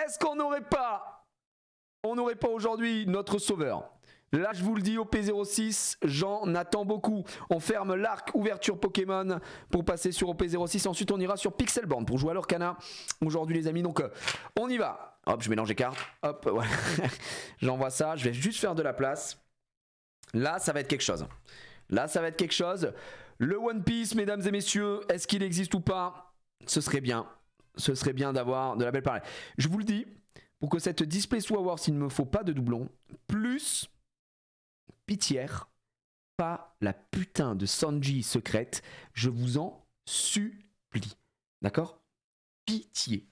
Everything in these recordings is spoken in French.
est-ce qu'on n'aurait pas aujourd'hui notre sauveur? Là, je vous le dis, au P06, j'en attends beaucoup. On ferme l'arc ouverture Pokémon pour passer sur OP06. Ensuite, on ira sur Pixelborn pour jouer à l'Orcana aujourd'hui, les amis. Donc, on y va. Hop, je mélange les cartes. Hop, voilà. J'envoie ça. Je vais juste faire de la place. Là, ça va être quelque chose. Là, ça va être quelque chose. Le One Piece, mesdames et messieurs, est-ce qu'il existe ou pas? Ce serait bien. Ce serait bien d'avoir de la belle parole. Je vous le dis, pour que cette display soit worth, il ne me faut pas de doublon. Plus... pitière, pas la putain de Sanji secrète, je vous en supplie. D'accord? Pitié.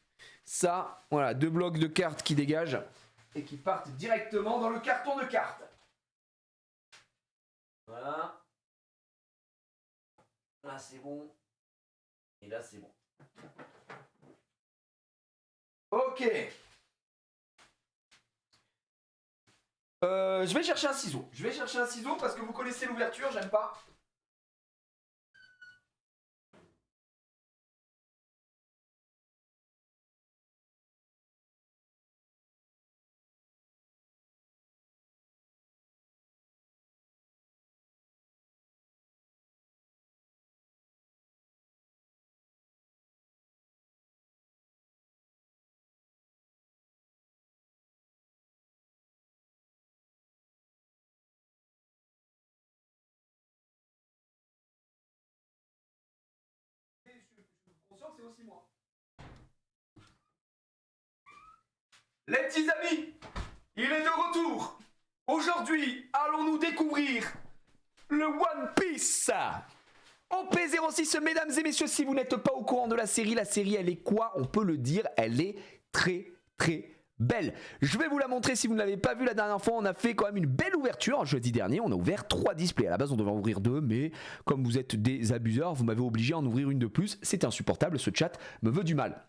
Ça, voilà, 2 blocs de cartes qui dégagent et qui partent directement dans le carton de cartes. Voilà. Là, c'est bon. Et là, c'est bon. Ok. Je vais chercher un ciseau. Je vais chercher un ciseau parce que vous connaissez l'ouverture, j'aime pas. Conscient que c'est aussi moi. Les petits amis, il est de retour. Aujourd'hui, allons-nous découvrir le One Piece. OP06, mesdames et messieurs, si vous n'êtes pas au courant de la série elle est quoi? On peut le dire, elle est très belle. Je vais vous la montrer si vous ne l'avez pas vu la dernière fois. On a fait quand même une belle ouverture. Jeudi dernier, on a ouvert 3 displays. À la base, on devait en ouvrir 2, mais comme vous êtes des abuseurs, vous m'avez obligé à en ouvrir une de plus. C'est insupportable, ce chat me veut du mal.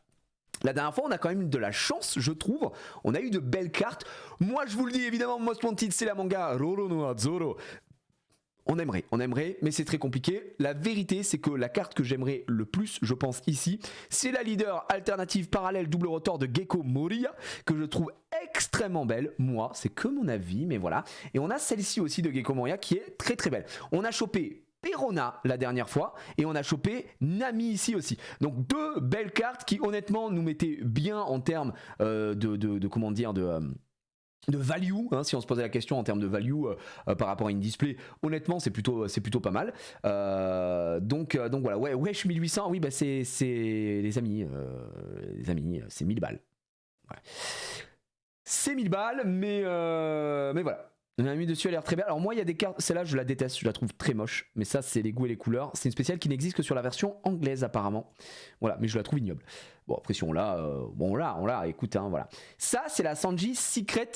La dernière fois, on a quand même eu de la chance, je trouve. On a eu de belles cartes. Moi, je vous le dis, évidemment, Most Wanted, c'est la manga Roro no Azoro. On aimerait, mais c'est très compliqué. La vérité, c'est que la carte que j'aimerais le plus, je pense ici, c'est la leader alternative parallèle double rotor de Gecko Moria, que je trouve extrêmement belle. Moi, c'est que mon avis, mais voilà. Et on a celle-ci aussi de Gecko Moria qui est très belle. On a chopé Perona la dernière fois et on a chopé Nami ici aussi. Donc 2 belles cartes qui honnêtement nous mettaient bien en termes comment dire, de value, hein, si on se posait la question en termes de value par rapport à une display, honnêtement c'est plutôt pas mal. Donc voilà, ouais, Wesh 1800, oui bah c'est les amis, c'est 1000 balles. Ouais. C'est 1000 balles, mais voilà. On a mis dessus, elle a l'air très belle. Alors moi il y a des cartes, celle-là je la déteste, je la trouve très moche, mais ça c'est les goûts et les couleurs. C'est une spéciale qui n'existe que sur la version anglaise apparemment. Voilà, mais je la trouve ignoble. Bon après si on l'a, on l'a, écoute, hein, voilà. Ça c'est la Sanji Secret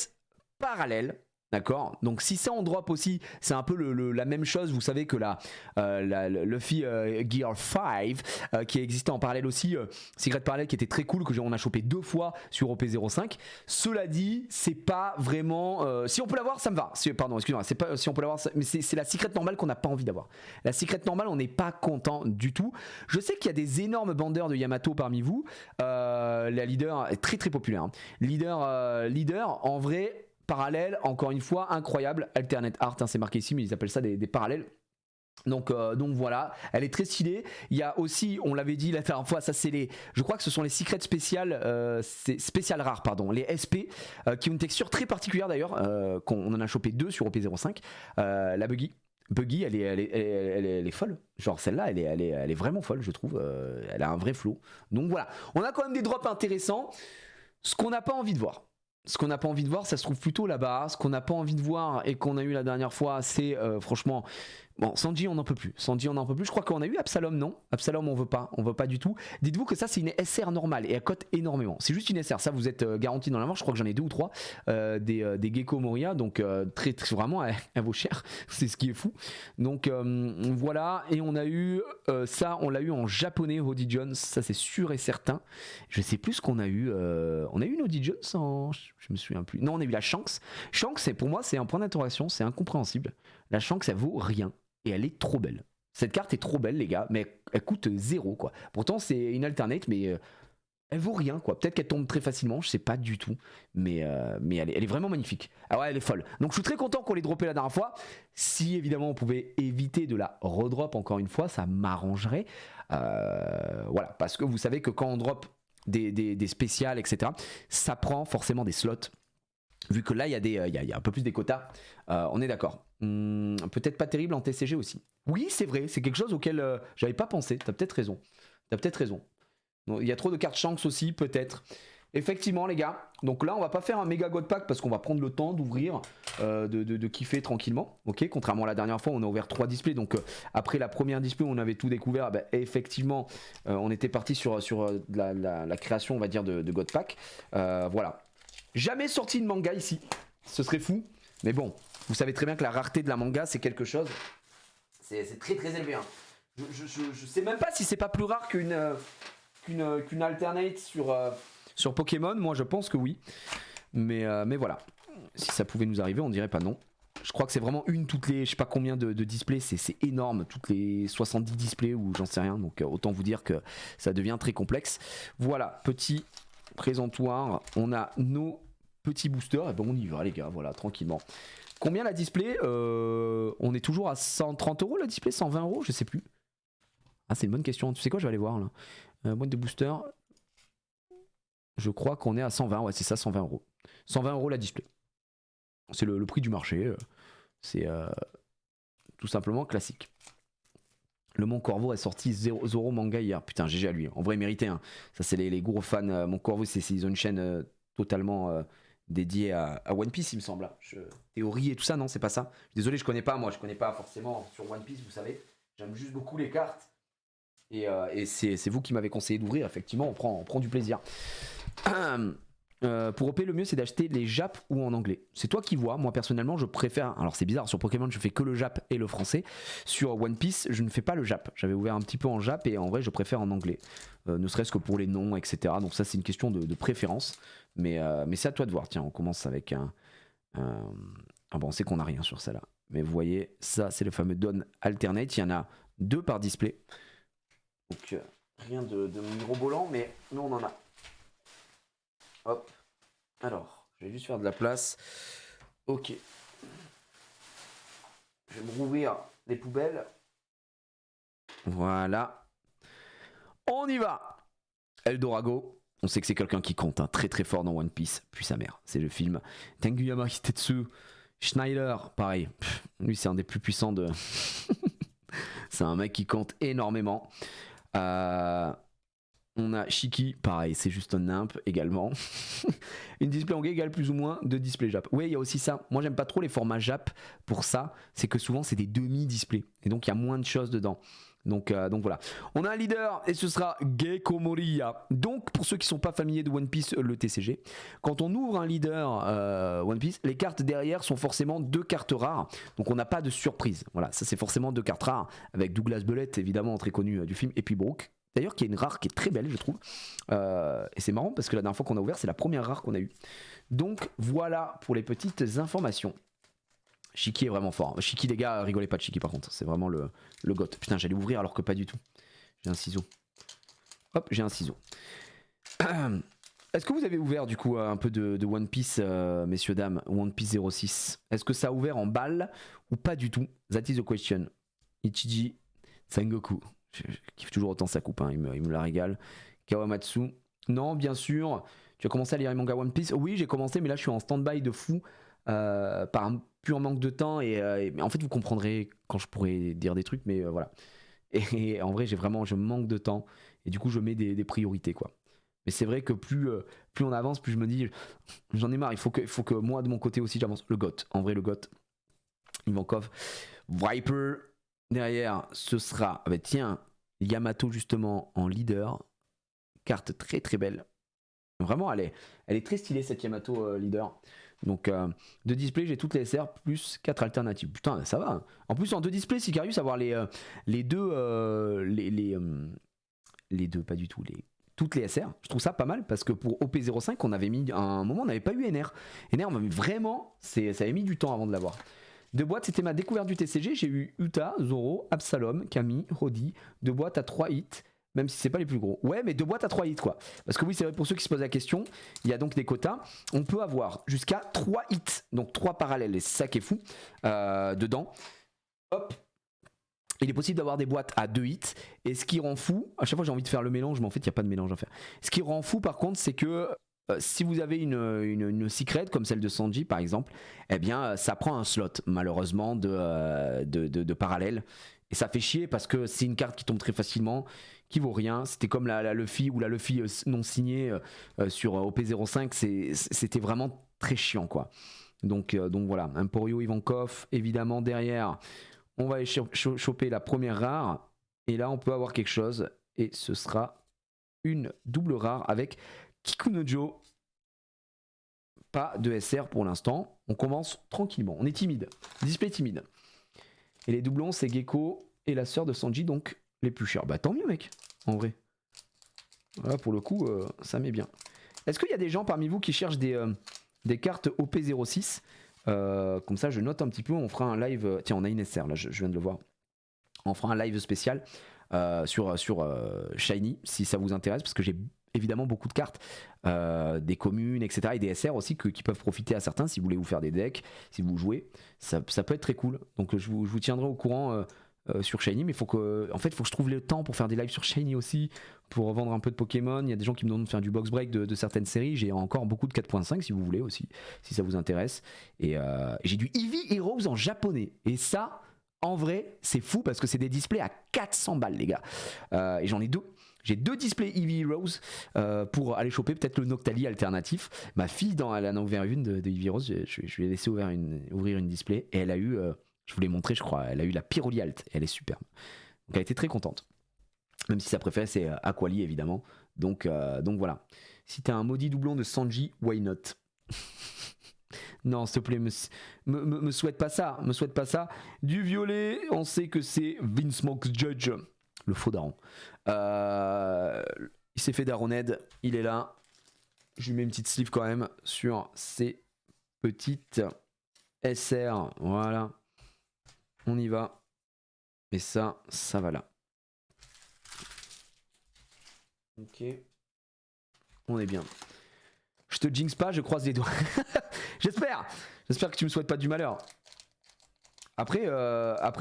parallèle. D'accord. Donc si c'est en drop aussi, c'est un peu la même chose. Vous savez que le Luffy Gear 5 qui existait en parallèle aussi, Secret parallèle qui était très cool, que on a chopé 2 fois sur OP05. Cela dit, c'est pas vraiment. Si on peut l'avoir, ça me va. Pardon, excusez-moi. C'est pas si on peut l'avoir, mais c'est la Secret normale qu'on n'a pas envie d'avoir. La Secret normale, on n'est pas content du tout. Je sais qu'il y a des énormes bandeurs de Yamato parmi vous. La leader est très populaire. Hein. Leader, en vrai. Parallèle, encore une fois, incroyable. Alternate Art, hein, c'est marqué ici, mais ils appellent ça des parallèles. Donc voilà, elle est très stylée. Il y a aussi, on l'avait dit la dernière fois, ça c'est je crois que ce sont les secrets spéciales, spéciales rares, pardon, les SP, qui ont une texture très particulière d'ailleurs, on en a chopé 2 sur OP05. La Buggy, elle est folle. Genre celle-là, elle est vraiment folle, je trouve. Elle a un vrai flow. Donc voilà, on a quand même des drops intéressants. Ce qu'on n'a pas envie de voir. Ça se trouve plutôt là-bas. Ce qu'on n'a pas envie de voir et qu'on a eu la dernière fois, c'est franchement... Bon, Sanji, on n'en peut plus. Je crois qu'on a eu Absalom, non? Absalom, on veut pas du tout. Dites-vous que ça, c'est une SR normale et elle cote énormément. C'est juste une SR. Ça, vous êtes garanti dans la manche. Je crois que j'en ai 2 ou 3 des Gecko Moria. Donc, très vraiment, elle vaut cher. C'est ce qui est fou. Donc, voilà. Et on a eu ça, on l'a eu en japonais, Hodie Jones. Ça, c'est sûr et certain. Je sais plus ce qu'on a eu. On a eu une Hodie Jones en... Je me souviens plus. Non, on a eu la Shanks. Shanks, pour moi, c'est un point d'interrogation. C'est incompréhensible. La Shanks, ça vaut rien. Et elle est trop belle. Cette carte est trop belle, les gars, mais elle coûte 0, quoi. Pourtant, c'est une alternate, mais elle vaut rien quoi. Peut-être qu'elle tombe très facilement, je sais pas du tout. Mais elle est vraiment magnifique. Ah ouais, elle est folle. Donc je suis très content qu'on l'ait droppé la dernière fois. Si évidemment on pouvait éviter de la redrop encore une fois, ça m'arrangerait. Voilà, parce que vous savez que quand on drop des spéciales, etc., ça prend forcément des slots. Vu que là, il y a un peu plus des quotas, on est d'accord. Peut-être pas terrible en TCG aussi. Oui, c'est vrai, c'est quelque chose auquel j'avais pas pensé. T'as peut-être raison. Il y a trop de cartes Shanks aussi, peut-être. Effectivement, les gars. Donc là, on va pas faire un méga God Pack parce qu'on va prendre le temps d'ouvrir, de kiffer tranquillement. Ok. Contrairement à la dernière fois, on a ouvert 3 displays. Donc après la première display où on avait tout découvert, effectivement, on était parti sur la création, on va dire, de God Pack. Voilà. Jamais sorti de manga ici. Ce serait fou. Mais bon, vous savez très bien que la rareté de la manga, c'est quelque chose. C'est très très élevé. Hein. Je sais même pas si c'est pas plus rare qu'une alternate sur Pokémon. Moi, je pense que oui. Mais voilà. Si ça pouvait nous arriver, on dirait pas non. Je crois que c'est vraiment une toutes les, je sais pas combien de displays, c'est énorme, toutes les 70 displays ou j'en sais rien. Donc autant vous dire que ça devient très complexe. Voilà, petit présentoir. On a nos petits boosters. Et ben on y va les gars, voilà, tranquillement. Combien la display on est toujours à 130 € la display, 120 €, je sais plus. Ah, c'est une bonne question. Tu sais quoi, je vais aller voir là. Boîte de booster. Je crois qu'on est à 120, ouais, c'est ça, 120 €. 120 € la display. C'est le prix du marché. C'est tout simplement classique. Le Mon Corvo est sorti Zoro manga hier. Putain, GG à lui. En vrai, mérité. Hein. Ça, c'est les gros fans. Mon Corvo, ils ont une chaîne totalement dédiée à One Piece, il me semble. Théorie et tout ça, non, c'est pas ça. Désolé, je connais pas. Moi, je connais pas forcément sur One Piece, vous savez. J'aime juste beaucoup les cartes. Et c'est vous qui m'avez conseillé d'ouvrir. Effectivement, on prend du plaisir. Pour OP, le mieux c'est d'acheter les Jap ou en anglais. C'est toi qui vois. Moi personnellement, je préfère. Alors c'est bizarre, sur Pokémon, je fais que le Jap et le français. Sur One Piece, je ne fais pas le Jap. J'avais ouvert un petit peu en Jap et en vrai, je préfère en anglais. Ne serait-ce que pour les noms, etc. Donc ça, c'est une question de préférence. Mais c'est à toi de voir. Tiens, on commence avec un. Ah bon, on sait qu'on n'a rien sur ça là. Mais vous voyez, ça, c'est le fameux Dawn Alternate. Il y en a 2 par display. Donc rien de mirobolant, mais nous on en a. Hop. Alors, je vais juste faire de la place. Ok. Je vais me rouvrir les poubelles. Voilà. On y va. Eldorago. On sait que c'est quelqu'un qui compte hein, très très fort dans One Piece. Puis sa mère, c'est le film. Tenguyama Hitetsu. Schneider, pareil. Lui, c'est un des plus puissants de. C'est un mec qui compte énormément. On a Shiki, pareil, c'est juste un nimp également. Une display anglais égale plus ou moins de display Jap. Oui, il y a aussi ça. Moi, j'aime pas trop les formats Jap pour ça. C'est que souvent, c'est des demi-displays. Et donc, il y a moins de choses dedans. Donc voilà. On a un leader et ce sera Gecko Moria. Donc, pour ceux qui sont pas familiers de One Piece, le TCG, quand on ouvre un leader One Piece, les cartes derrière sont forcément 2 cartes rares. Donc, on n'a pas de surprise. Voilà, ça, c'est forcément 2 cartes rares. Avec Douglas Bellet, évidemment, très connu du film, et puis Brooke. D'ailleurs, qui est une rare qui est très belle, je trouve. Et c'est marrant parce que la dernière fois qu'on a ouvert, c'est la première rare qu'on a eue. Donc voilà pour les petites informations. Shiki est vraiment fort. Shiki, les gars, rigolez pas de Shiki par contre. C'est vraiment le GOAT. Putain, j'allais ouvrir alors que pas du tout. J'ai un ciseau. Hop, j'ai un ciseau. Est-ce que vous avez ouvert du coup un peu de One Piece, messieurs, dames, One Piece 06? Est-ce que ça a ouvert en balle ou pas du tout? That is the question. Ichiji Sengoku. Je kiffe toujours autant sa coupe, hein. il me la régale. Kawamatsu. Non, bien sûr. Tu as commencé à lire les mangas One Piece? Oui, j'ai commencé, mais là je suis en stand-by de fou par un pur manque de temps. Et en fait, vous comprendrez quand je pourrai dire des trucs, mais voilà. Et en vrai, je manque de temps. Et du coup, je mets des priorités, quoi. Mais c'est vrai que plus on avance, plus je me dis, j'en ai marre. Il faut que moi, de mon côté aussi, j'avance. Le GOAT. En vrai, le GOAT. Ivankov. Viper. Derrière, ce sera, tiens, Yamato justement en leader. Carte très très belle. Vraiment, elle est très stylée cette Yamato leader. Donc, de display, j'ai toutes les SR plus 4 alternatives. Putain, ça va. En plus, en 2 displays, Sicarius, avoir les deux, les deux, pas du tout, toutes les SR. Je trouve ça pas mal parce que pour OP05, on avait mis, à un moment, on n'avait pas eu NR. NR, vraiment, ça avait mis du temps avant de l'avoir. De boîtes, c'était ma découverte du TCG. J'ai eu Uta, Zoro, Absalom, Camille, Rodi. De boîtes à 3 hits. même si c'est pas les plus gros. Ouais, mais 2 boîtes à 3 hits quoi. Parce que oui, c'est vrai pour ceux qui se posent la question, il y a donc des quotas. On peut avoir jusqu'à 3 hits, donc 3 parallèles, et c'est ça qui est fou dedans. Hop. Il est possible d'avoir des boîtes à 2 hits. Et ce qui rend fou, à chaque fois j'ai envie de faire le mélange, mais en fait il n'y a pas de mélange à faire. Ce qui rend fou par contre, c'est que si vous avez une secret comme celle de Sanji par exemple, eh bien ça prend un slot malheureusement de parallèle. Et ça fait chier parce que c'est une carte qui tombe très facilement, qui vaut rien. C'était comme la Luffy ou la Luffy non signée sur OP05, c'était vraiment très chiant quoi. Donc voilà, Emporio Ivankov évidemment derrière. On va aller choper la première rare. Et là, on peut avoir quelque chose. Et ce sera une double rare avec Kikunojo. Pas de SR pour l'instant. On commence tranquillement. On est timide. Display timide. Et les doublons, c'est Gecko et la sœur de Sanji, donc les plus chers. Bah tant mieux, mec. En vrai. Voilà, pour le coup, ça met bien. Est-ce qu'il y a des gens parmi vous qui cherchent des cartes OP06 comme ça je note un petit peu, on fera un live, tiens on a une SR là, je viens de le voir, on fera un live spécial sur Shiny si ça vous intéresse, parce que j'ai évidemment beaucoup de cartes, des communes etc, et des SR aussi qui peuvent profiter à certains si vous voulez vous faire des decks, si vous jouez, ça peut être très cool, donc je vous tiendrai au courant sur Shiny, mais il faut que je trouve le temps pour faire des lives sur Shiny aussi, pour revendre un peu de Pokémon. Il y a des gens qui me demandent de faire du box break de certaines séries. J'ai encore beaucoup de 4.5 si vous voulez aussi, si ça vous intéresse. Et j'ai du Eevee Heroes en japonais. Et ça, en vrai, c'est fou parce que c'est des displays à 400 balles, les gars. Et j'en ai 2. J'ai 2 displays Eevee Heroes pour aller choper peut-être le Noctali alternatif. Ma fille, elle en a ouvert une de Eevee Heroes. Je lui ai laissé ouvrir une display. Et elle a eu, je vous l'ai montré, je crois, elle a eu la Pyroli Alt. Elle est superbe. Donc elle était très contente. Même si sa préférée c'est Aquali évidemment. Donc voilà. Si t'as un maudit doublon de Sanji, why not? Non, s'il te plaît, me souhaite pas ça. Me souhaite pas ça. Du violet, on sait que c'est Vince Mox Judge, le faux daron. Il s'est fait daroned, il est là. Je lui mets une petite sleeve quand même sur ses petites SR. Voilà. On y va. Et ça va là. Ok. On est bien. Je te jinx pas, je croise les doigts. J'espère que tu me souhaites pas du malheur. Après,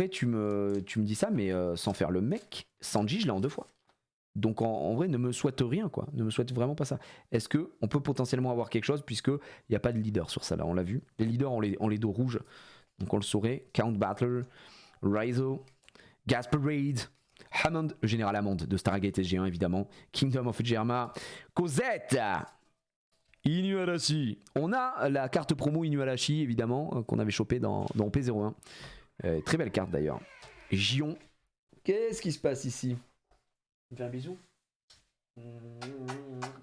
tu me dis ça, mais sans faire le mec, Sanji, je l'ai en 2 fois. Donc en vrai, ne me souhaite rien, quoi. Ne me souhaite vraiment pas ça. Est-ce que on peut potentiellement avoir quelque chose, puisque il n'y a pas de leader sur ça là, on l'a vu. Les leaders ont les dos rouges, donc on le saurait. Count Battler, Raizo, Gasparade, Hammond, le général Hammond de Stargate SG1 évidemment, Kingdom of Germa, Cosette, Inuarashi. On a la carte promo Inuarashi évidemment qu'on avait chopé dans P01. Très belle carte d'ailleurs. Gion. Qu'est-ce qui se passe ici? Tu me fais un bisou? Tu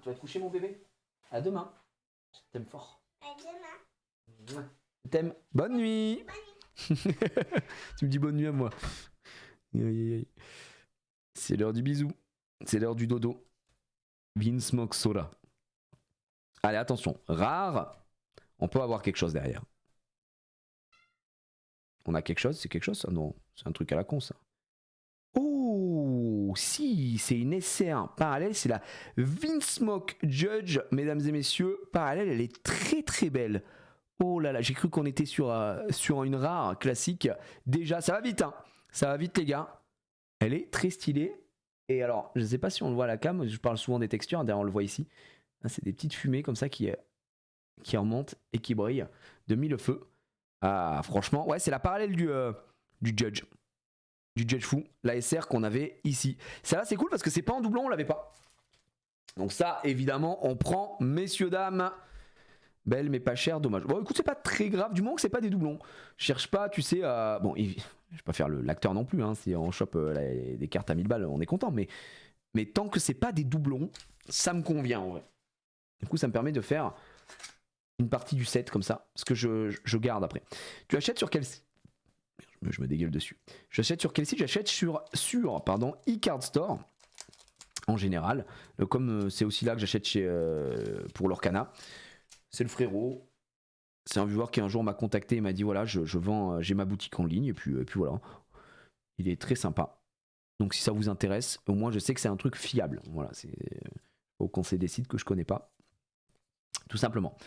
vas te coucher mon bébé? À demain. Je t'aime fort. À demain. Je t'aime. Bonne nuit. Tu me dis bonne nuit à moi. C'est l'heure du bisou. C'est l'heure du dodo. Vince Moxora. Allez, attention. Rare. On peut avoir quelque chose derrière. On a quelque chose? C'est quelque chose ça? Non, c'est un truc à la con ça. Oh, si, c'est une SR parallèle. C'est la Vince Mock Judge, mesdames et messieurs. Parallèle, elle est très très belle. Oh là là, j'ai cru qu'on était sur une rare classique. Déjà, ça va vite, hein. Ça va vite, les gars. Elle est très stylée. Et alors, je ne sais pas si on le voit à la cam, je parle souvent des textures, d'ailleurs on le voit ici. C'est des petites fumées comme ça qui remontent et qui brillent de mille feux. Ah, franchement, ouais, c'est la parallèle du Judge. Du Judge fou, la SR qu'on avait ici. Ça là, c'est cool parce que c'est pas en doublon, on l'avait pas. Donc ça, évidemment, on prend, messieurs, dames. Belle mais pas chère, dommage. Bon écoute, c'est pas très grave, du moment que c'est pas des doublons. Je cherche pas, tu sais, bon, je vais pas faire l'acteur non plus, hein. Si on chope des cartes à 1000 balles, on est content, mais tant que c'est pas des doublons, ça me convient en vrai. Du coup, ça me permet de faire une partie du set comme ça, ce que je garde après. Tu achètes sur quel site? Je me dégueule dessus. J'achète sur quel site? J'achète sur eCard Store en général. Comme c'est aussi là que j'achète pour l'Orcana. C'est le frérot. C'est un viewer qui un jour m'a contacté et m'a dit voilà, je vends, j'ai ma boutique en ligne et puis voilà. Il est très sympa. Donc si ça vous intéresse, au moins je sais que c'est un truc fiable. Voilà, c'est faut qu'on se décide que je connais pas. Tout simplement.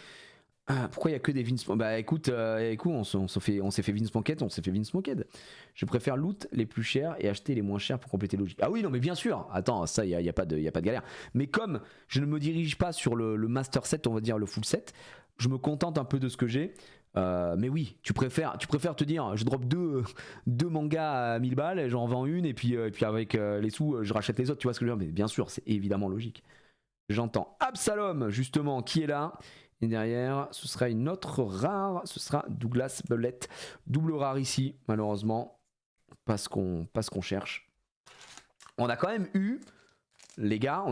Pourquoi il y a que des Vince? Bah écoute, on s'est fait Vince Monkhead, on s'est fait Vince Monkhead. Je préfère loot les plus chers et acheter les moins chers pour compléter logique. Ah oui, non mais bien sûr. Attends, ça y a pas de galère. Mais comme je ne me dirige pas sur le master set, on va dire le full set, je me contente un peu de ce que j'ai. Mais oui, tu préfères te dire, je drop deux mangas à 1000 balles, et j'en vends une et puis avec les sous, je rachète les autres. Tu vois ce que je veux dire? Mais bien sûr, c'est évidemment logique. J'entends Absalom justement qui est là. Et derrière, ce sera une autre rare, ce sera Douglas Belette. Double rare ici, malheureusement, parce qu'on cherche. On a quand même eu, les gars,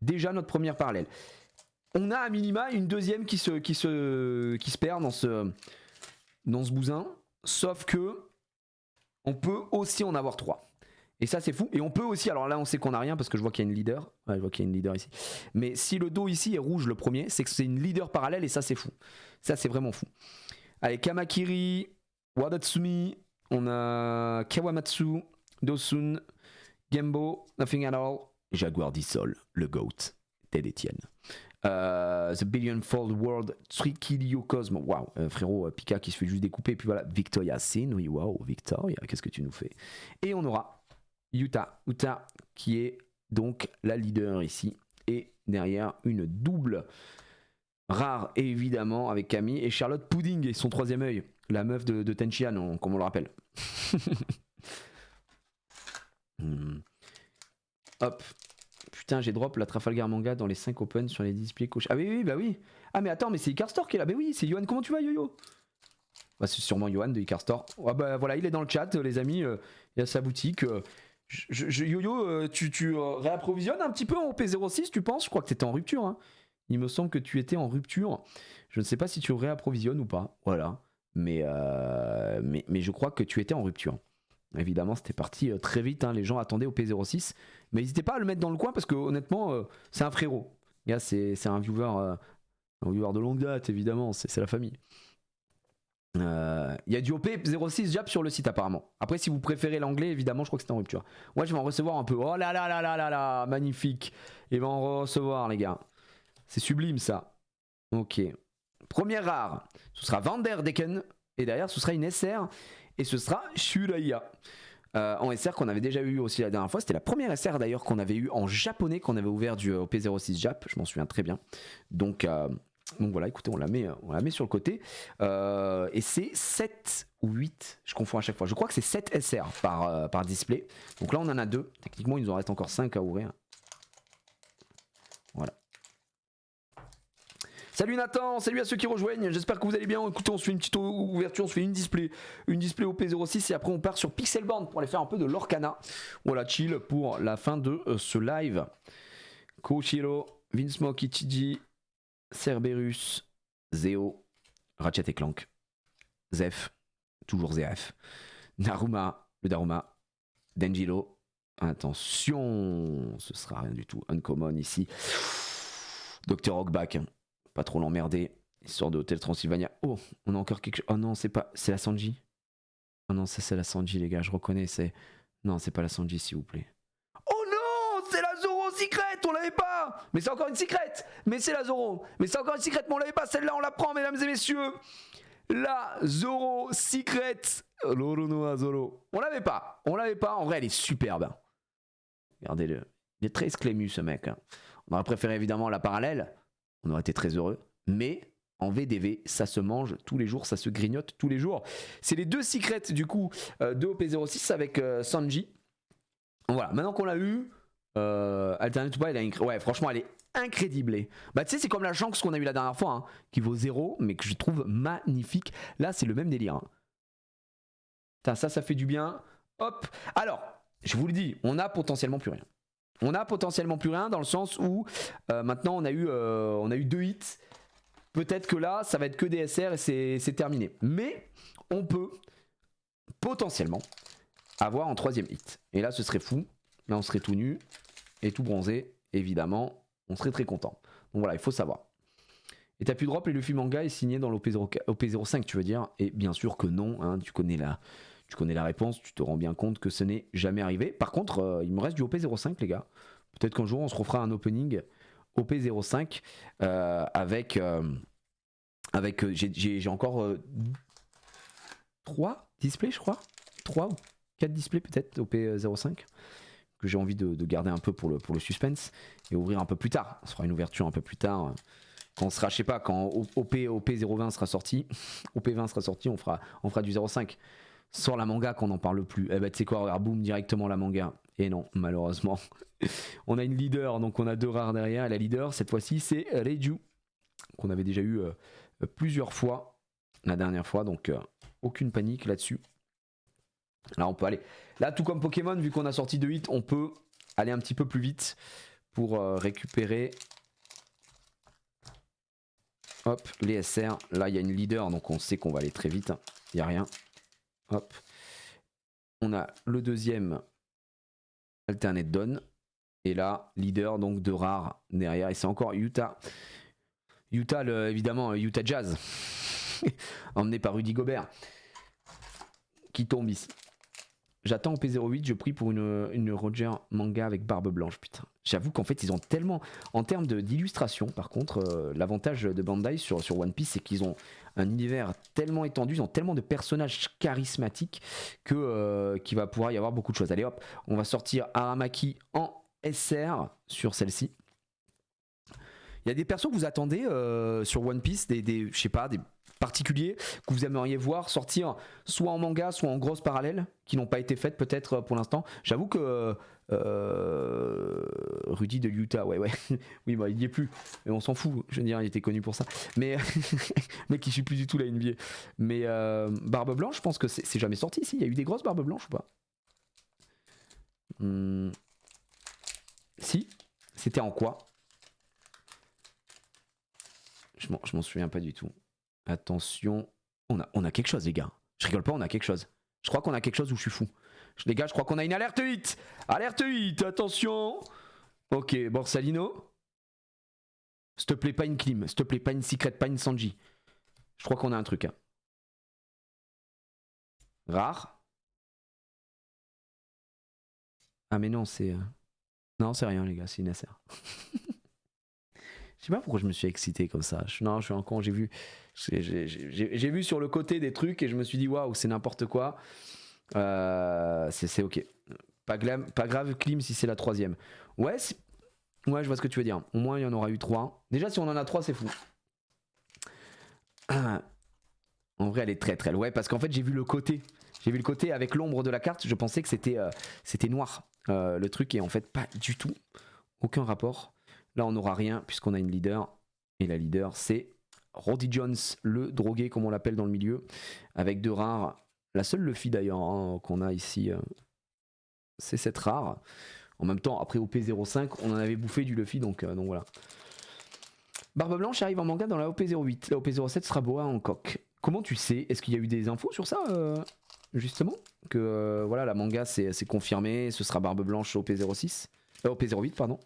déjà notre première parallèle. On a à minima une deuxième qui se perd dans ce bousin, sauf que on peut aussi en avoir 3. Et ça c'est fou. Et on peut aussi, alors là on sait qu'on a rien parce que je vois qu'il y a une leader. Ouais, je vois qu'il y a une leader ici. Mais si le dos ici est rouge le premier, c'est que c'est une leader parallèle et ça c'est fou. Ça c'est vraiment fou. Allez, Kamakiri, Wadatsumi, on a Kawamatsu, Dosun, Gembo, Nothing at All, Jaguar Dissol, le GOAT, Ted Etienne. The Billionfold World, Trikilio Cosmo, waouh, frérot, Pika qui se fait juste découper, et puis voilà, Victoria Sin, oui, waouh, Victoria, qu'est-ce que tu nous fais? Et on aura Uta qui est donc la leader ici, et derrière une double rare évidemment avec Camille et Charlotte Pudding et son troisième œil, la meuf de Tenchian, comme on le rappelle. Hop. Putain, j'ai drop la Trafalgar Manga dans les 5 open sur les displays coach. Ah oui, bah oui. Ah mais attends, mais c'est Icar Store qui est là. Bah oui, c'est Yohan. Comment tu vas, Yo-Yo? Bah c'est sûrement Yohan de Icar Store. Ah bah voilà, il est dans le chat, les amis. Il y a sa boutique. Yo-Yo, tu réapprovisionnes un petit peu en P06, tu penses? Je crois que tu étais en rupture. Hein. Il me semble que tu étais en rupture. Je ne sais pas si tu réapprovisionnes ou pas. Voilà. Mais je crois que tu étais en rupture. Évidemment, c'était parti très vite. Hein. Les gens attendaient au P06. Mais n'hésitez pas à le mettre dans le coin parce que honnêtement, c'est un frérot. Là, c'est un viewer de longue date, évidemment. C'est la famille. Il y a du OP06 Jap sur le site apparemment. Après, si vous préférez l'anglais, évidemment, je crois que c'était en rupture. Moi, je vais en recevoir un peu. Oh là là là là là là, magnifique. Il va en recevoir, les gars. C'est sublime ça. Ok. Première rare, ce sera Vanderdecken. Et derrière, ce sera une SR. Et ce sera Shuraya. En SR qu'on avait déjà eu aussi la dernière fois. C'était la première SR d'ailleurs qu'on avait eu en japonais, qu'on avait ouvert du OP06 Jap. Je m'en souviens très bien. Donc voilà, écoutez, on la met sur le côté. Et c'est 7 ou 8, je confonds à chaque fois. Je crois que c'est 7 SR par display. Donc là, on en a 2. Techniquement, il nous en reste encore 5 à ouvrir. Voilà. Salut Nathan, salut à ceux qui rejoignent, j'espère que vous allez bien. Écoutez, on se fait une petite ouverture, on se fait une display au P06 et après on part sur Pixelborn pour aller faire un peu de l'Orcana. Voilà, chill pour la fin de ce live. Koshiro, Vinsmoke, Ichiji, Cerberus, Zeo, Ratchet et Clank, Zef, toujours ZF, Naruma, le Daruma, Denjiro. Attention, ce sera rien du tout uncommon ici. Dr. Rockback. Pas trop l'emmerder. Histoire de Hôtel Transylvania. Oh, on a encore quelque chose. Oh non, c'est la Sanji. Oh non, ça c'est la Sanji, les gars, je reconnais. Non, c'est pas la Sanji, s'il vous plaît. Oh non, c'est la Zoro Secret, on l'avait pas. Mais c'est encore une Secret. Mais c'est la Zoro. Mais c'est encore une Secret, mais on l'avait pas. Celle-là, on la prend, mesdames et messieurs. La Zoro Secret. Loronoa Zoro. On l'avait pas. En vrai, elle est superbe. Regardez-le. Il est très exclému, ce mec. On aurait préféré évidemment la parallèle. On aurait été très heureux. Mais en VDV, ça se mange tous les jours, ça se grignote tous les jours. C'est les deux secrets du coup de OP06 avec Sanji. Voilà, maintenant qu'on l'a eu, Alternate ou pas, ouais, franchement, elle est incrédible. Bah, tu sais, c'est comme la Shanks qu'on a eu la dernière fois, hein, qui vaut 0, mais que je trouve magnifique. Là, c'est le même délire. Hein. Putain, ça fait du bien. Hop. Alors, je vous le dis, on a potentiellement plus rien. On a potentiellement plus rien dans le sens où maintenant on a eu 2 hits. Peut-être que là, ça va être que des SR et c'est terminé. Mais on peut potentiellement avoir un 3e hit. Et là, ce serait fou. Là, on serait tout nu et tout bronzé. Évidemment, on serait très content. Donc voilà, il faut savoir. Et t'as pu drop et le film manga est signé dans l'OP05, tu veux dire? Et bien sûr que non. Hein, tu connais tu connais la réponse, tu te rends bien compte que ce n'est jamais arrivé. Par contre, il me reste du OP05 les gars. Peut-être qu'un jour on se refera un opening OP05 avec j'ai encore 3 displays je crois. 3 ou 4 displays peut-être OP05 que j'ai envie de garder un peu pour le suspense et ouvrir un peu plus tard. On se fera une ouverture un peu plus tard. Quand on sera, je sais pas, quand OP020 sera sorti, OP20 sera sorti, on fera du 05. Sors la manga qu'on n'en parle plus. Eh ben tu sais quoi, regarde, boum, directement la manga. Et non, malheureusement. On a une leader, donc on a 2 rares derrière. Et la leader, cette fois-ci, c'est Reiju, qu'on avait déjà eu plusieurs fois la dernière fois. Donc aucune panique là-dessus. Là, on peut aller. Là, tout comme Pokémon, vu qu'on a sorti 2 hits, on peut aller un petit peu plus vite pour récupérer. Hop, les SR. Là, il y a une leader, donc on sait qu'on va aller très vite. Il n'y a rien. Hop. On a le deuxième alternate Dawn. Et là, leader, donc de rare derrière. Et c'est encore Utah. Utah, évidemment, Utah Jazz. Emmené par Rudy Gobert. Qui tombe ici. J'attends au P08, je prie pour une Roger manga avec barbe blanche, putain. J'avoue qu'en fait, ils ont tellement... En termes d'illustration, par contre, l'avantage de Bandai sur One Piece, c'est qu'ils ont un univers tellement étendu, ils ont tellement de personnages charismatiques qu'il va pouvoir y avoir beaucoup de choses. Allez hop, on va sortir Aramaki en SR sur celle-ci. Il y a des persos que vous attendez sur One Piece, je sais pas, des particuliers que vous aimeriez voir sortir soit en manga, soit en grosse parallèle, qui n'ont pas été faites peut-être pour l'instant. J'avoue que Rudy de Utah, ouais, oui, bah, il n'y est plus, mais on s'en fout. Je veux dire, il était connu pour ça. Mais mec, il suit plus du tout la NBA. Mais Barbe Blanche, je pense que c'est jamais sorti. Si, il y a eu des grosses barbes blanches ou pas? Si, c'était en quoi? Je m'en souviens pas du tout. Attention, on a quelque chose les gars. Je rigole pas, on a quelque chose. Je crois qu'on a quelque chose où je suis fou. Les gars, je crois qu'on a une alerte 8. Alerte 8, attention. Ok, Borsalino. S'il te plaît, pas une Klim. S'il te plaît, pas une Secret, pas une Sanji. Je crois qu'on a un truc. Hein. Rare. Ah mais non, c'est... Non, c'est rien les gars, c'est une SR. Je sais pas pourquoi je me suis excité comme ça. Non, je suis un con. J'ai vu sur le côté des trucs et je me suis dit waouh, c'est n'importe quoi. C'est ok. Pas grave, Klim si c'est la 3ème. Ouais, je vois ce que tu veux dire. Au moins, il y en aura eu 3. Déjà, si on en a 3, c'est fou. En vrai, elle est très très. Ouais, parce qu'en fait, j'ai vu le côté. J'ai vu le côté avec l'ombre de la carte. Je pensais que c'était noir le truc et en fait pas du tout. Aucun rapport. Là, on n'aura rien puisqu'on a une leader. Et la leader, c'est Roddy Jones, le drogué, comme on l'appelle dans le milieu, avec 2 rares. La seule Luffy d'ailleurs hein, qu'on a ici, c'est cette rare. En même temps, après OP05, on en avait bouffé du Luffy, donc voilà. Barbe Blanche arrive en manga dans la OP08. La OP07 sera Boa en coq. Comment tu sais? Est-ce qu'il y a eu des infos sur ça justement? Que voilà, la manga c'est confirmé, ce sera Barbe Blanche OP06. OP08, pardon.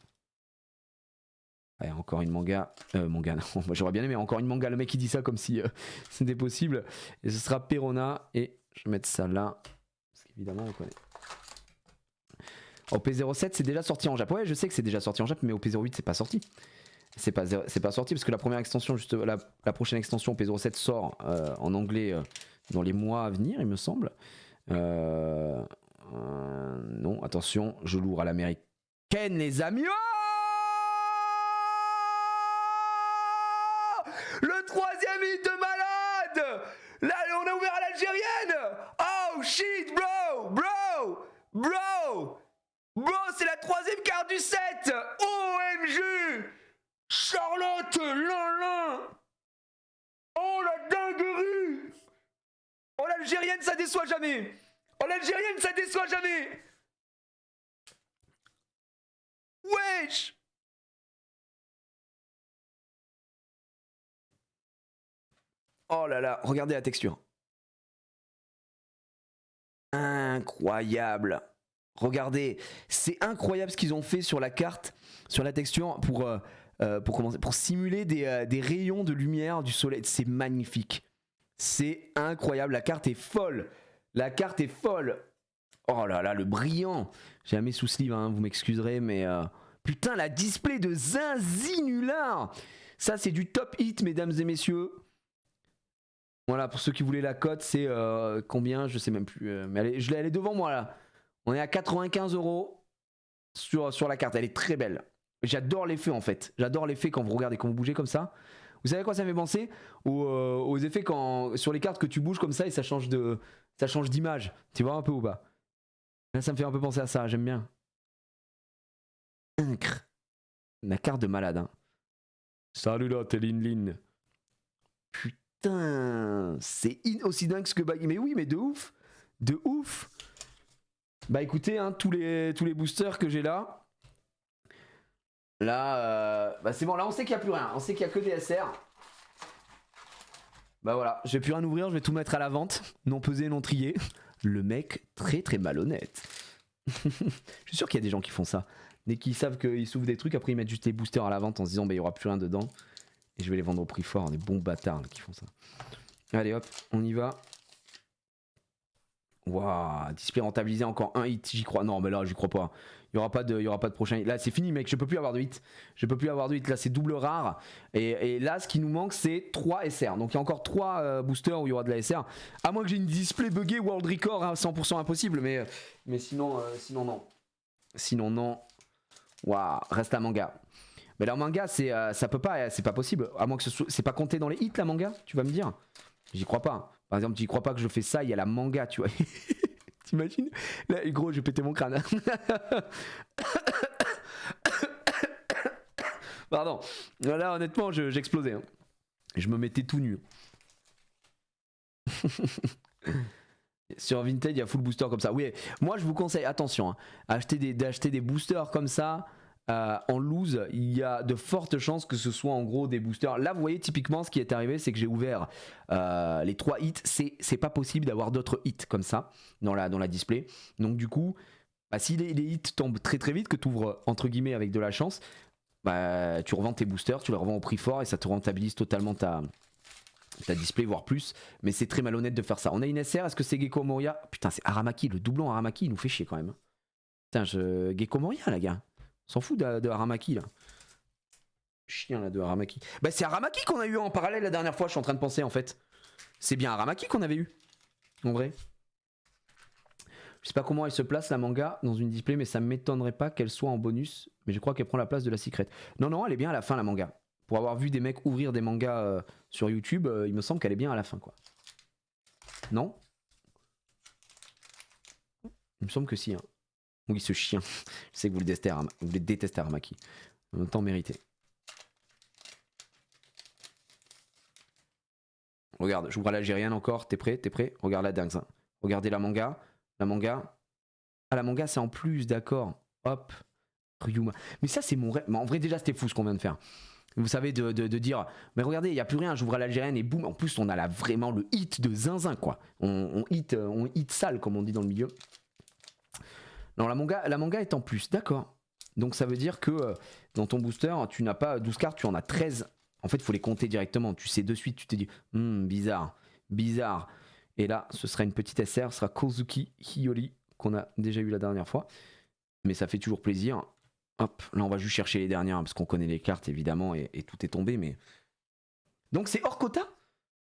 Ouais, encore une manga. Manga, non, j'aurais bien aimé encore une manga. Le mec il dit ça comme si c'était possible. Et ce sera Perona. Et je vais mettre ça là. Parce qu'évidemment, on connaît. OP07, c'est déjà sorti en Japon. Ouais, je sais que c'est déjà sorti en Japon, mais OP08, c'est pas sorti. C'est pas sorti parce que la première extension, juste la prochaine extension OP07 sort en anglais dans les mois à venir, il me semble. Non, attention, je l'ouvre à l'américaine, les amis. Oh, le 3ème hit de malade. Là, on a ouvert à l'algérienne. Oh shit, bro, c'est la 3ème carte du set. OMG, Charlotte, lin. Oh la dinguerie. Oh l'algérienne, ça déçoit jamais. Wesh. Oh là là, regardez la texture. Incroyable. Regardez, c'est incroyable ce qu'ils ont fait sur la carte, sur la texture pour simuler des rayons de lumière du soleil. C'est magnifique. C'est incroyable, la carte est folle. La carte est folle. Oh là là, le brillant. J'ai jamais sous sleeve, hein, vous m'excuserez, mais putain, la display de Zinzinular. Ça, c'est du top hit, mesdames et messieurs. Voilà, pour ceux qui voulaient la cote, c'est combien? Je sais même plus. Mais elle est devant moi là. On est à 95 € sur la carte. Elle est très belle. J'adore l'effet en fait. J'adore l'effet quand vous regardez, quand vous bougez comme ça. Vous savez à quoi ça me fait penser? Aux effets quand sur les cartes que tu bouges comme ça et ça change d'image. Tu vois un peu ou pas? Là, ça me fait un peu penser à ça. J'aime bien. Incre. La carte de malade. Hein. Salut là, t'es Lin. Putain, c'est aussi dingue que bah, mais oui, mais de ouf, de ouf. Bah écoutez, hein, tous les boosters que j'ai là. Là, bah c'est bon, là on sait qu'il n'y a plus rien. On sait qu'il n'y a que des SR. Bah voilà, je vais plus rien ouvrir, je vais tout mettre à la vente. Non pesé, non trié. Le mec très très malhonnête. Je suis sûr qu'il y a des gens qui font ça. Dès qu'ils savent qu'ils s'ouvrent des trucs, après ils mettent juste les boosters à la vente en se disant bah il n'y aura plus rien dedans. Et je vais les vendre au prix fort, des bons bâtards là, qui font ça. Allez hop, on y va. Waouh, display rentabilisé, encore un hit, j'y crois. Non mais là j'y crois pas. Il y aura pas de prochain hit. Là c'est fini mec, je peux plus avoir de hit. Je peux plus avoir de hit, là c'est double rare. Et là ce qui nous manque c'est 3 SR. Donc il y a encore 3 boosters où il y aura de la SR. À moins que j'ai une display buggée World Record, hein, 100% impossible. Mais sinon non. Sinon non. Waouh, reste la manga. Mais la manga ça peut pas, c'est pas possible. À moins que c'est pas compté dans les hits la manga, tu vas me dire. J'y crois pas. Par exemple, j'y crois pas que je fais ça, il y a la manga, tu vois. T'imagines? Là, gros, j'ai pété mon crâne. Pardon. Là, honnêtement, j'explosais. Hein. Je me mettais tout nu. Sur Vinted, il y a full booster comme ça. Oui, moi, je vous conseille, attention, hein, d'acheter des boosters comme ça. En loose, il y a de fortes chances que ce soit en gros des boosters. Là, vous voyez, typiquement, ce qui est arrivé, c'est que j'ai ouvert les 3 hits. C'est pas possible d'avoir d'autres hits comme ça dans la display. Donc, du coup, bah, si les hits tombent très très vite, que tu ouvres entre guillemets avec de la chance, bah, tu revends tes boosters, tu les revends au prix fort et ça te rentabilise totalement ta display, voire plus. Mais c'est très malhonnête de faire ça. On a une SR, est-ce que c'est Gecko Moria? Putain, c'est Aramaki, le doublon Aramaki, il nous fait chier quand même. Putain, Gecko Moria, la gars. On s'en fout de Aramaki là. Chien là de Aramaki. Bah c'est Aramaki qu'on a eu en parallèle la dernière fois, je suis en train de penser en fait. C'est bien Aramaki qu'on avait eu. En vrai. Je sais pas comment elle se place la manga dans une display, mais ça m'étonnerait pas qu'elle soit en bonus. Mais je crois qu'elle prend la place de la secret. Non, elle est bien à la fin la manga. Pour avoir vu des mecs ouvrir des mangas sur YouTube, il me semble qu'elle est bien à la fin quoi. Non? Il me semble que si. Hein. Oui, ce chien. Je sais que vous le détestez, Aramaki. En même temps mérité. Regarde, j'ouvre à l'algérienne encore. T'es prêt? Regarde la dingue. Hein. Regardez la manga. Ah, la manga, c'est en plus, d'accord. Hop. Ryuma. Mais ça, c'est mon rêve. Mais en vrai, déjà, c'était fou ce qu'on vient de faire. Vous savez, de dire, mais regardez, il n'y a plus rien, j'ouvre à l'algérienne et boum. En plus, on a là vraiment le hit de zinzin, quoi. On hit sale, comme on dit dans le milieu. Non, la manga est en plus, d'accord. Donc ça veut dire que dans ton booster, tu n'as pas 12 cartes, tu en as 13. En fait, il faut les compter directement. Tu sais de suite, tu te dis, bizarre. Et là, ce sera une petite SR, ce sera Kozuki Hiyori, qu'on a déjà eu la dernière fois. Mais ça fait toujours plaisir. Hop, là on va juste chercher les dernières, parce qu'on connaît les cartes évidemment, et tout est tombé. Mais donc c'est hors quota.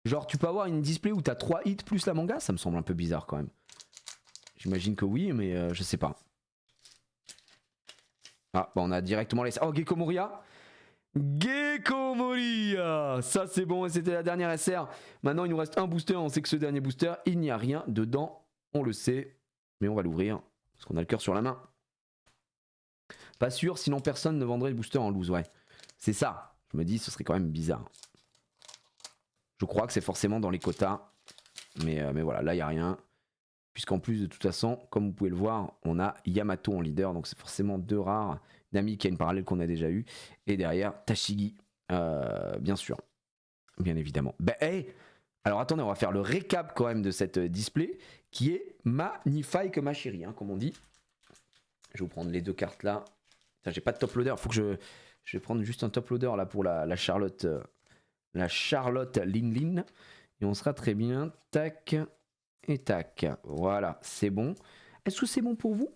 Genre tu peux avoir une display où tu as 3 hits plus la manga, ça me semble un peu bizarre quand même. J'imagine que oui, mais je sais pas. Ah, bah on a directement les... Oh, Gecko Moria. Ça c'est bon, et c'était la dernière SR. Maintenant il nous reste un booster, on sait que ce dernier booster, il n'y a rien dedans. On le sait, mais on va l'ouvrir, parce qu'on a le cœur sur la main. Pas sûr, sinon personne ne vendrait le booster en loose, ouais. C'est ça, je me dis, ce serait quand même bizarre. Je crois que c'est forcément dans les quotas. Mais voilà, là il n'y a rien. Puisqu'en plus de toute façon, comme vous pouvez le voir, on a Yamato en leader, donc c'est forcément 2 rares. Nami qui a une parallèle qu'on a déjà eu. Et derrière, Tashigi, bien sûr. Bien évidemment. Hey, alors attendez, on va faire le récap quand même de cette display, qui est magnifique ma chérie, hein, comme on dit. Je vais vous prendre les 2 cartes là. J'ai pas de top loader, faut que je vais prendre juste un top loader là pour la Charlotte. La Charlotte Lin. Et on sera très bien. Tac. Et tac, voilà, c'est bon. Est-ce que c'est bon pour vous?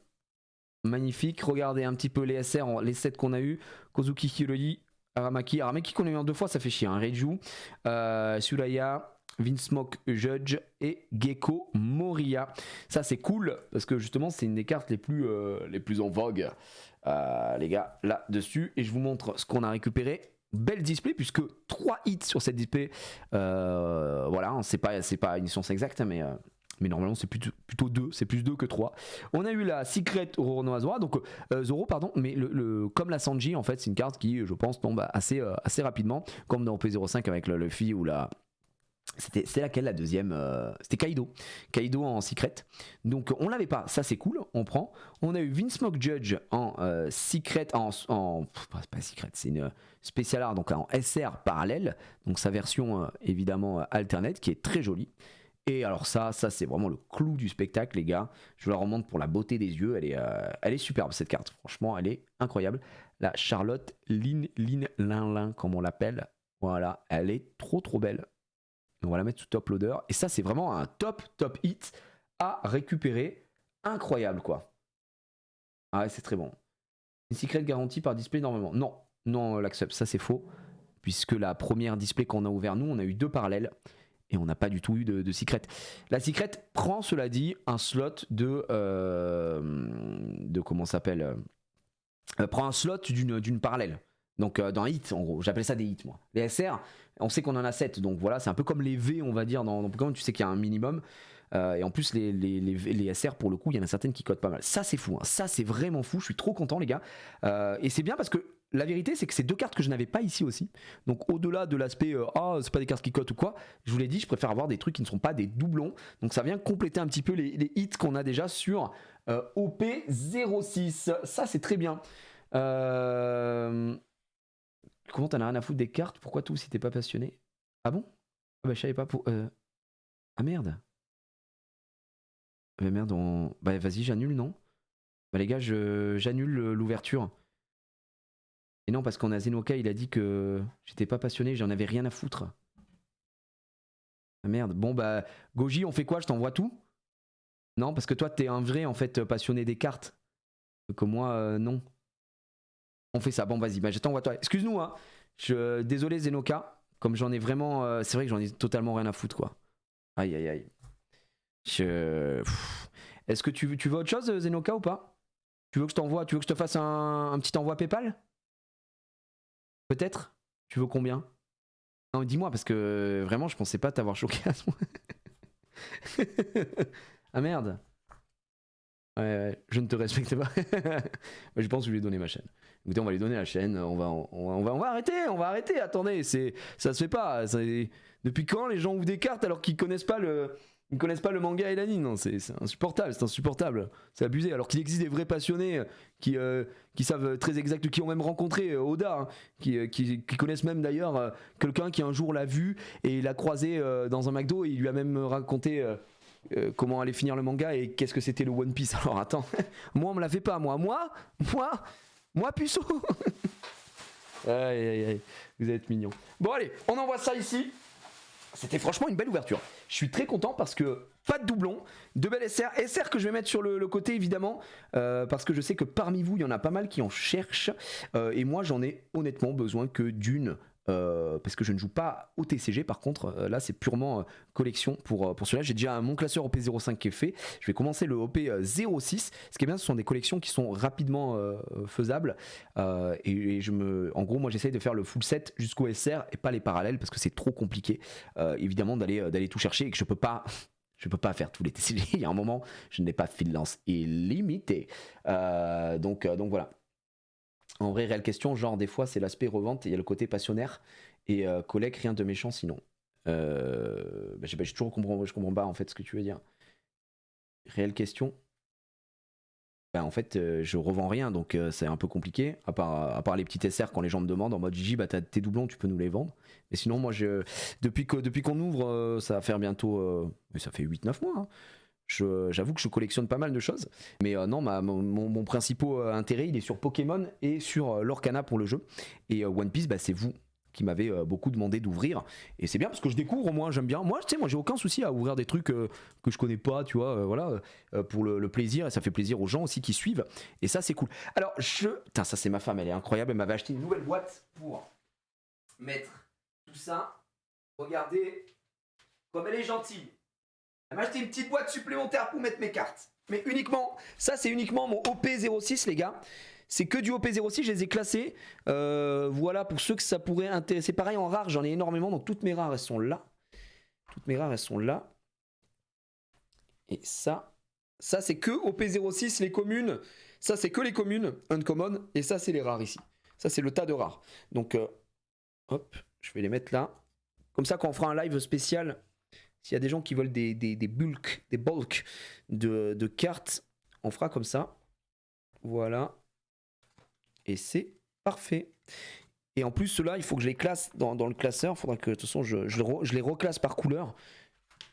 Magnifique, regardez un petit peu les SR, les 7 qu'on a eu. Kozuki Hiroi, Aramaki qu'on a eu en 2 fois, ça fait chier. Hein. Reiju, Suraya, Vinsmoke Judge et Gecko Moria. Ça c'est cool parce que justement c'est une des cartes les plus en vogue, les gars, là-dessus. Et je vous montre ce qu'on a récupéré. Belle display puisque 3 hits sur cette display. Voilà, c'est pas une science exacte, mais normalement c'est plutôt 2, c'est plus 2 que 3. On a eu la Secret Roronoa donc Zoro pardon, mais comme la Sanji en fait c'est une carte qui je pense tombe assez rapidement, comme dans P05 avec le Luffy ou la... C'était laquelle la deuxième C'était Kaido en secret. Donc on l'avait pas, ça c'est cool, on prend. On a eu Vinsmoke Judge en secret, pas secret, c'est une spécial art, donc en SR parallèle, donc sa version évidemment alternate qui est très jolie. Et alors ça c'est vraiment le clou du spectacle les gars. Je vous la remonte pour la beauté des yeux, elle est superbe cette carte, franchement elle est incroyable. La Charlotte Lin Lin comme on l'appelle, voilà, elle est trop belle. On va la mettre sous top loader. Et ça, c'est vraiment un top hit à récupérer. Incroyable, quoi. Ah ouais, c'est très bon. Une secret garantie par display normalement. Non, l'accept, ça c'est faux. Puisque la première display qu'on a ouvert, nous, on a eu 2 parallèles. Et on n'a pas du tout eu de secret. La secret prend, cela dit, un slot de comment ça s'appelle prend un slot d'une parallèle. Donc dans hit en gros, j'appelle ça des hits moi. Les SR, on sait qu'on en a 7, donc voilà, c'est un peu comme les V on va dire dans Pokémon, tu sais qu'il y a un minimum. Et en plus les SR pour le coup, il y en a certaines qui codent pas mal. Ça c'est fou, hein. Ça c'est vraiment fou, je suis trop content les gars. Et c'est bien parce que la vérité c'est que c'est 2 cartes que je n'avais pas ici aussi. Donc au-delà de l'aspect c'est pas des cartes qui codent ou quoi, je vous l'ai dit, je préfère avoir des trucs qui ne sont pas des doublons. Donc ça vient compléter un petit peu les hits qu'on a déjà sur OP06. Ça c'est très bien. Comment t'en as rien à foutre des cartes? Pourquoi tout si t'es pas passionné? Ah bon? Ah bah je savais pas pour... Ah merde. Bah merde, bah vas-y j'annule non? Bah les gars j'annule l'ouverture. Et non parce qu'on a Zenoka il a dit que j'étais pas passionné, j'en avais rien à foutre. Ah merde, bon bah Goji on fait quoi? Je t'envoie tout? Non parce que toi t'es un vrai en fait passionné des cartes. Que moi non. On fait ça, bon vas-y, bah je t'envoie toi. Excuse-nous hein, désolé Zenoka, comme j'en ai vraiment, c'est vrai que j'en ai totalement rien à foutre quoi. Aïe aïe aïe. Est-ce que tu veux autre chose Zenoka ou pas? Tu veux que je te fasse un petit envoi PayPal? Peut-être? Tu veux combien? Non dis-moi parce que vraiment je pensais pas t'avoir choqué à ce moment. Ah merde. Ouais, je ne te respecte pas. Je pense que je lui ai donné ma chaîne. Écoutez, on va lui donner la chaîne. On va arrêter. Attendez, ça se fait pas. Depuis quand les gens ouvrent des cartes alors qu'ils connaissent pas le manga et l'anime? Non, c'est insupportable. C'est abusé. Alors qu'il existe des vrais passionnés qui savent très exact, qui ont même rencontré Oda, hein, qui connaissent même d'ailleurs quelqu'un qui un jour l'a vu et l'a croisé dans un McDo et il lui a même raconté. Comment allait finir le manga et qu'est-ce que c'était le One Piece. Alors attends, moi on me la fait pas, moi puceau. Aïe, vous êtes mignon. Bon allez, on envoie ça ici. C'était franchement une belle ouverture. Je suis très content parce que pas de doublons, de belles SR que je vais mettre sur le côté évidemment, parce que je sais que parmi vous il y en a pas mal qui en cherchent et moi j'en ai honnêtement besoin que d'une. Parce que je ne joue pas au TCG par contre là c'est purement collection pour cela. J'ai déjà mon classeur OP05 qui est fait, je vais commencer le OP06. Ce qui est bien ce sont des collections qui sont rapidement faisables et en gros moi j'essaye de faire le full set jusqu'au SR et pas les parallèles parce que c'est trop compliqué évidemment d'aller tout chercher et que je peux pas faire tous les TCG. Il y a un moment je n'ai pas de freelance illimité donc voilà. En vrai, réelle question, genre des fois c'est l'aspect revente et il y a le côté passionnaire et collègue, rien de méchant sinon. Je comprends pas en fait ce que tu veux dire. Réelle question. En fait, je revends rien donc c'est un peu compliqué. À part les petits SR quand les gens me demandent en mode Gigi, bah t'as tes doublons, tu peux nous les vendre. Mais sinon, moi, depuis qu'on ouvre, ça va faire bientôt. Mais ça fait 8-9 mois. Hein. J'avoue que je collectionne pas mal de choses, mais non, mon principal intérêt il est sur Pokémon et sur l'Orcana pour le jeu. Et One Piece, bah, c'est vous. qui m'avait beaucoup demandé d'ouvrir. Et c'est bien parce que je découvre au moins, j'aime bien. Moi, tu sais, moi j'ai aucun souci à ouvrir des trucs que je connais pas, tu vois, voilà, pour le plaisir. Et ça fait plaisir aux gens aussi qui suivent. Et ça, c'est cool. Alors, putain, ça, c'est ma femme, elle est incroyable. Elle m'avait acheté une nouvelle boîte pour mettre tout ça. Regardez comme elle est gentille. Elle m'a acheté une petite boîte supplémentaire pour mettre mes cartes. Mais uniquement, ça, c'est uniquement mon OP06, les gars. C'est que du OP06, je les ai classés. Voilà, pour ceux que ça pourrait intéresser. Pareil, en rare, j'en ai énormément. Donc, toutes mes rares, elles sont là. Toutes mes rares, elles sont là. Et ça c'est que OP06, les communes. Ça, c'est que les communes, uncommon. Et ça, c'est les rares ici. Ça, c'est le tas de rares. Donc, hop, je vais les mettre là. Comme ça, quand on fera un live spécial, s'il y a des gens qui veulent des bulk de cartes, on fera comme ça. Voilà. Et c'est parfait. Et en plus, ceux-là, il faut que je les classe dans le classeur. Il faudra que, de toute façon, je les reclasse par couleur,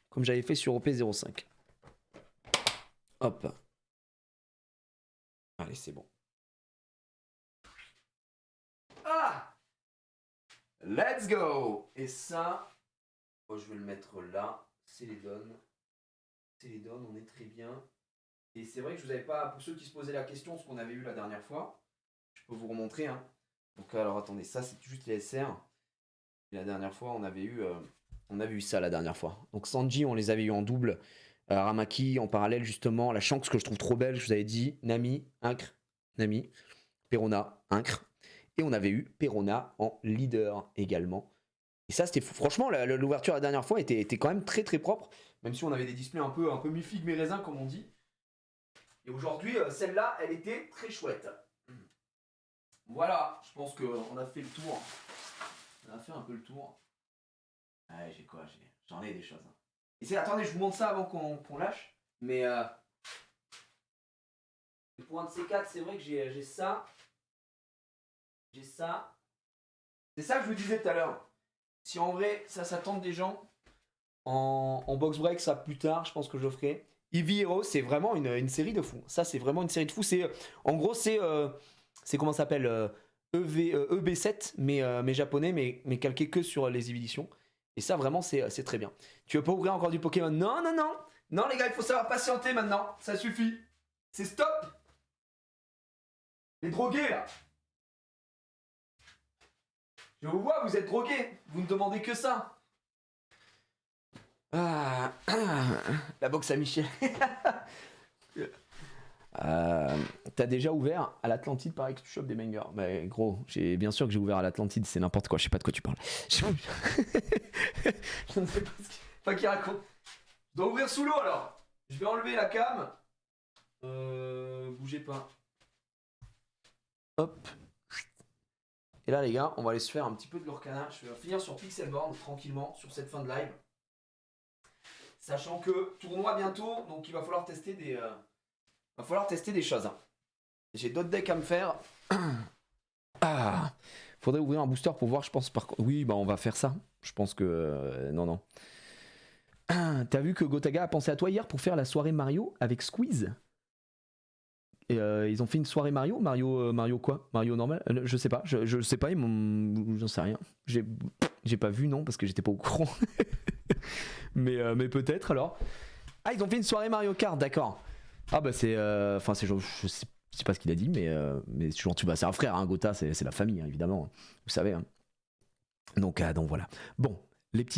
comme j'avais fait sur OP05. Hop. Allez, c'est bon. Ah! Let's go! Et ça, je vais le mettre là. C'est les donnes. On est très bien. Et c'est vrai que je vous avais pas, pour ceux qui se posaient la question, ce qu'on avait eu la dernière fois, je peux vous remontrer. Hein. Donc alors attendez, ça c'est juste les SR. Et la dernière fois, on avait eu ça la dernière fois. Donc Sanji, on les avait eu en double. Ramaki en parallèle justement. La Shanks que je trouve trop belle, je vous avais dit. Nami, Incre, Nami. Perona, Incre. Et on avait eu Perona en leader également. Et ça c'était fou. Franchement, l'ouverture la dernière fois était quand même très très propre. Même si on avait des displays un peu mi-figue mi-raisin comme on dit. Et aujourd'hui, celle-là, elle était très chouette. Voilà, je pense qu'on a fait le tour. On a fait un peu le tour. Ouais, j'ai quoi? J'en ai des choses. Et attendez, je vous montre ça avant qu'on lâche. Mais pour un de ces quatre, c'est vrai que j'ai ça. J'ai ça. C'est ça que je vous disais tout à l'heure. Si en vrai, ça tente des gens, en box break, ça plus tard, je pense que je le ferai. Eevee Hero, c'est vraiment une série de fous. Ça, c'est vraiment une série de fous. En gros, c'est comment ça s'appelle EB7, mais japonais, mais calqué que sur les éditions. Et ça, vraiment, c'est très bien. Tu veux pas ouvrir encore du Pokémon? Non, non, non. Non, les gars, il faut savoir patienter maintenant. Ça suffit. C'est stop. Les drogués, là. Je vous vois, vous êtes drogués. Vous ne demandez que ça. La box à Michel. T'as déjà ouvert à l'Atlantide, pareil que tu chopes des bangers. Bah gros, bien sûr que j'ai ouvert à l'Atlantide, c'est n'importe quoi, je sais pas de quoi tu parles. Je ne sais pas qui raconte. Je dois ouvrir sous l'eau alors. Je vais enlever la cam. Bougez pas. Hop. Et là les gars, on va aller se faire un petit peu de l'orcanage. Je vais finir sur Pixelborn tranquillement sur cette fin de live. Sachant que tournoi bientôt, donc il va falloir tester des choses. Hein. J'ai d'autres decks à me faire. Faudrait ouvrir un booster pour voir, je pense. Oui, bah on va faire ça. Je pense que non. T'as vu que Gotaga a pensé à toi hier pour faire la soirée Mario avec Squeeze. Et ils ont fait une soirée Mario quoi? Mario normal? Je sais pas. Je sais pas. J'en sais rien. J'ai pas vu non parce que j'étais pas au courant. mais peut-être alors. Ah, ils ont fait une soirée Mario Kart, d'accord. Ah bah c'est je sais pas ce qu'il a dit, mais c'est un frère, hein, Gotha, c'est la famille, hein, évidemment, vous savez. Hein. Donc voilà. Bon, les petits